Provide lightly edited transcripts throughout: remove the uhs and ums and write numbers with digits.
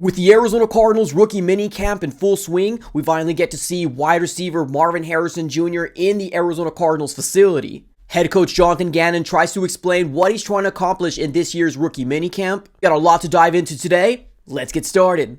With the Arizona Cardinals rookie minicamp in full swing, we finally get to see wide receiver Marvin Harrison Jr. in the Arizona Cardinals facility. Head coach Jonathan Gannon tries to explain what he's trying to accomplish in this year's rookie minicamp. Got a lot to dive into today. Let's get started.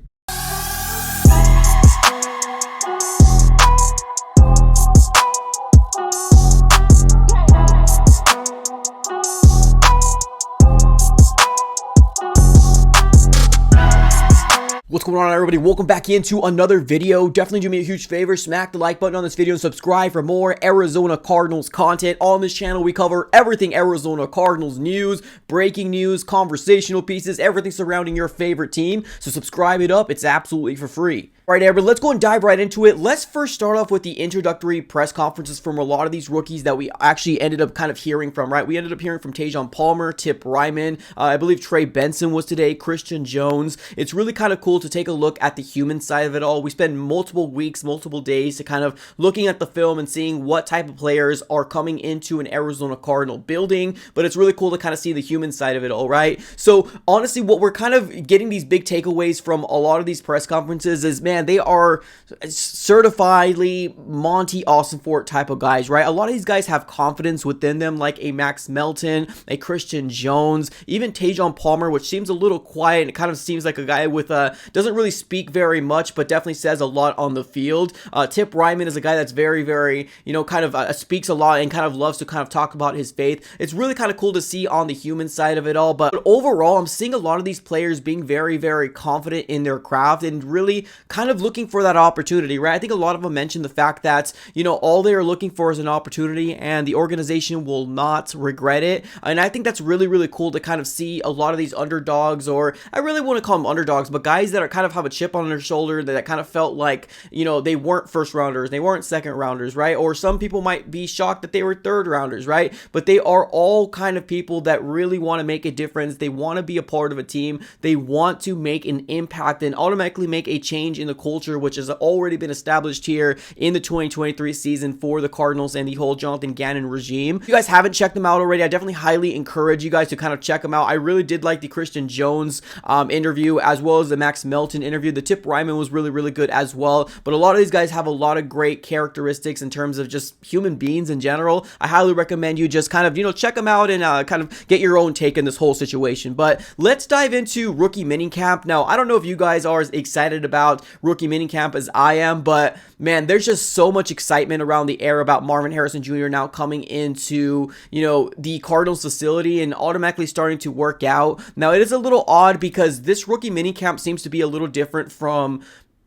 What's going on, everybody? Welcome back into another video. Definitely do me a huge favor, smack the like button on this video and subscribe for more Arizona Cardinals content. On this channel, we cover everything Arizona Cardinals news, breaking news, conversational pieces, everything surrounding your favorite team. So subscribe it up. It's absolutely for free. All right, everybody, let's go and dive right into it. Let's first start off with the introductory press conferences from a lot of these rookies that we actually ended up kind of hearing from, right? We ended up hearing from Tajon Palmer, Tip Ryman, I believe Trey Benson was today, Christian Jones. It's really kind of cool to take a look at the human side of it all. We spend multiple weeks, multiple days to kind of looking at the film and seeing what type of players are coming into an Arizona Cardinal building, but it's really cool to kind of see the human side of it all, right? So honestly, what we're kind of getting these big takeaways from a lot of these press conferences is, man, they are certifiedly Monty Austinfort type of guys, right? A lot of these guys have confidence within them, like a Max Melton, a Christian Jones, even Tajon Palmer, which seems a little quiet and it kind of seems like a guy with doesn't really speak very much, but definitely says a lot on the field. Tip Ryman is a guy that's very, kind of speaks a lot and kind of loves to kind of talk about his faith. It's really kind of cool to see on the human side of it all, but overall, I'm seeing a lot of these players being very confident in their craft and really kind of looking for that opportunity, right? I think a lot of them mentioned the fact that, all they are looking for is an opportunity and the organization will not regret it. And I think that's really cool to kind of see a lot of these underdogs, or I really want to call them underdogs, but guys that are kind of have a chip on their shoulder that kind of felt like, they weren't first rounders, they weren't second rounders, right? Or some people might be shocked that they were third rounders, right? But they are all kind of people that really want to make a difference. They want to be a part of a team. They want to make an impact and automatically make a change in the culture, which has already been established here in the 2023 season for the Cardinals and the whole Jonathan Gannon regime. If you guys haven't checked them out already, I definitely highly encourage you guys to kind of check them out. I really did like the Christian Jones interview, as well as the Max Melton interview. The Tip Ryman was really good as well, but a lot of these guys have a lot of great characteristics in terms of just human beings in general. I highly recommend you just kind of, check them out and kind of get your own take in this whole situation. But let's dive into rookie minicamp. Now, I don't know if you guys are as excited about rookie minicamp as I am, but man, there's just so much excitement around the air about Marvin Harrison Jr. now coming into, the Cardinals facility and automatically starting to work out. Now, it is a little odd because this rookie minicamp seems to be a little different from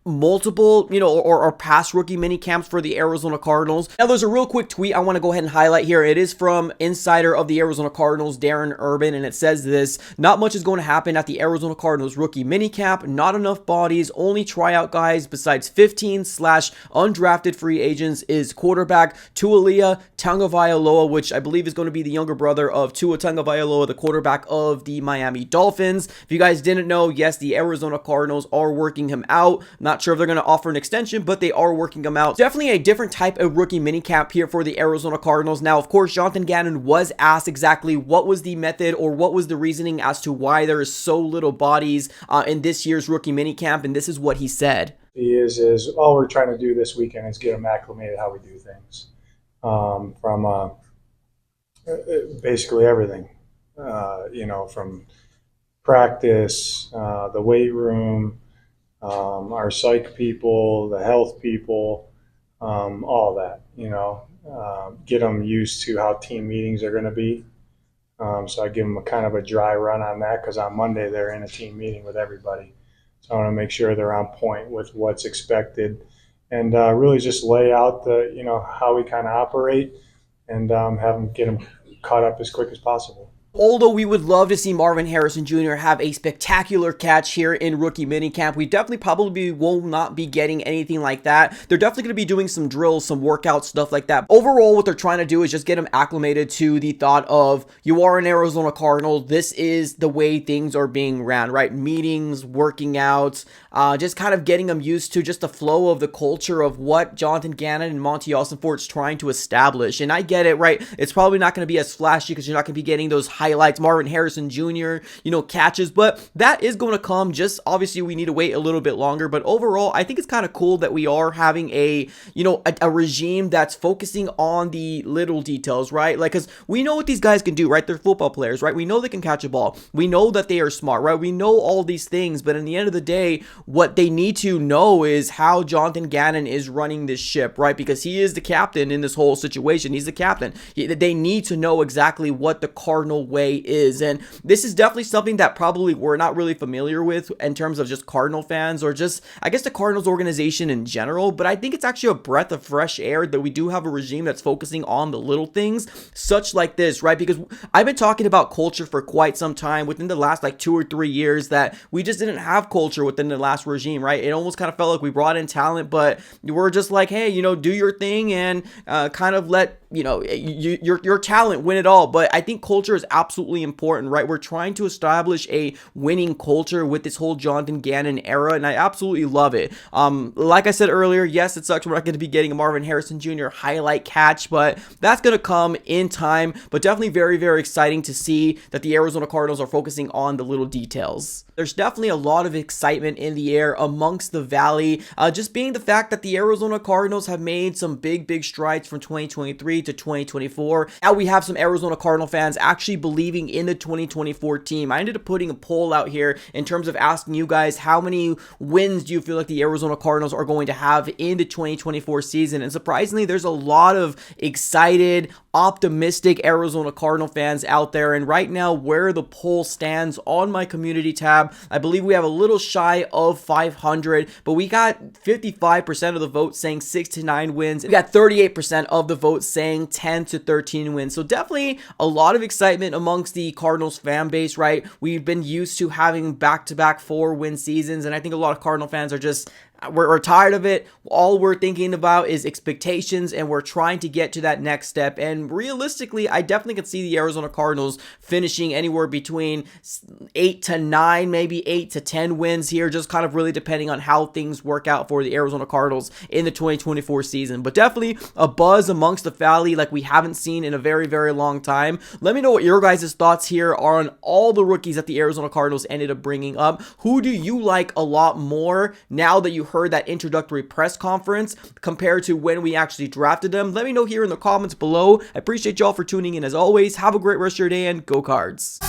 multiple, or past rookie mini camps for the Arizona Cardinals. Now, there's a real quick tweet I want to go ahead and highlight here. It is from insider of the Arizona Cardinals, Darren Urban, and it says this: not much is going to happen at the Arizona Cardinals rookie mini camp. Not enough bodies, only tryout guys besides 15/undrafted free agents is quarterback Tualia Tagovailoa, which I believe is going to be the younger brother of Tua Tagovailoa, the quarterback of the Miami Dolphins. If you guys didn't know, yes, the Arizona Cardinals are working him out. Not sure if they're going to offer an extension, but they are working them out. Definitely a different type of rookie minicamp here for the Arizona Cardinals. Now, of course, Jonathan Gannon was asked exactly what was the method or what was the reasoning as to why there is so little bodies in this year's rookie minicamp, and this is what he said. Is all we're trying to do this weekend is get them acclimated how we do things, from basically everything, from practice, the weight room, our psych people, the health people, all that, get them used to how team meetings are going to be. So I give them a kind of a dry run on that because on Monday they're in a team meeting with everybody. So I want to make sure they're on point with what's expected and really just lay out the, how we kind of operate and get them caught up as quick as possible. Although we would love to see Marvin Harrison Jr. have a spectacular catch here in rookie minicamp, we definitely probably will not be getting anything like that. They're definitely going to be doing some drills, some workouts, stuff like that. Overall, what they're trying to do is just get him acclimated to the thought of, you are an Arizona Cardinal. This is the way things are being ran, right? Meetings, working out, just kind of getting them used to just the flow of the culture of what Jonathan Gannon and Monty Austinfort is trying to establish. And I get it, right? It's probably not going to be as flashy because you're not going to be getting those highlights, Marvin Harrison Jr., catches, but that is going to come. Just obviously we need to wait a little bit longer, but overall I think it's kind of cool that we are having a regime that's focusing on the little details, right? Like, because we know what these guys can do, right? They're football players, right? We know they can catch a ball. We know that they are smart, right? We know all these things, but in the end of the day, what they need to know is how Jonathan Gannon is running this ship, right? Because he is the captain in this whole situation. He's the captain. They need to know exactly what the Cardinal way is, and this is definitely something that probably we're not really familiar with in terms of just Cardinal fans, or just, I guess, the Cardinals organization in general. But I think it's actually a breath of fresh air that we do have a regime that's focusing on the little things, such like this, right? Because I've been talking about culture for quite some time within the last like 2 or 3 years, that we just didn't have culture within the last regime, right? It almost kind of felt like we brought in talent, but we're just like, hey, do your thing and kind of let your talent win it all. But I think culture is absolutely important, right? We're trying to establish a winning culture with this whole Jonathan Gannon era, and I absolutely love it. Like I said earlier, yes, it sucks we're not going to be getting a Marvin Harrison Jr. highlight catch, but that's going to come in time. But definitely very, very exciting to see that the Arizona Cardinals are focusing on the little details. There's definitely a lot of excitement in the air amongst the Valley, just being the fact that the Arizona Cardinals have made some big strides from 2023 to 2024. Now we have some Arizona Cardinal fans actually believing in the 2024 team. I ended up putting a poll out here in terms of asking you guys, how many wins do you feel like the Arizona Cardinals are going to have in the 2024 season? And surprisingly, there's a lot of excited, optimistic Arizona Cardinal fans out there. And right now, where the poll stands on my community tab, I believe we have a little shy of 500, but we got 55% of the vote saying 6 to 9 wins. We got 38% of the vote saying 10 to 13 wins. So definitely a lot of excitement amongst the Cardinals fan base, right? We've been used to having back-to-back 4-win seasons, and I think a lot of Cardinal fans are just we're tired of it. All we're thinking about is expectations, and we're trying to get to that next step. And realistically, I definitely could see the Arizona Cardinals finishing anywhere between 8 to 9, maybe 8 to 10 wins here, just kind of really depending on how things work out for the Arizona Cardinals in the 2024 season. But definitely a buzz amongst the Valley like we haven't seen in a very, very long time. Let me know what your guys' thoughts here are on all the rookies that the Arizona Cardinals ended up bringing up. Who do you like a lot more now that you heard that introductory press conference compared to when we actually drafted them? Let me know here in the comments below. I appreciate y'all for tuning in as always. Have a great rest of your day and go Cards.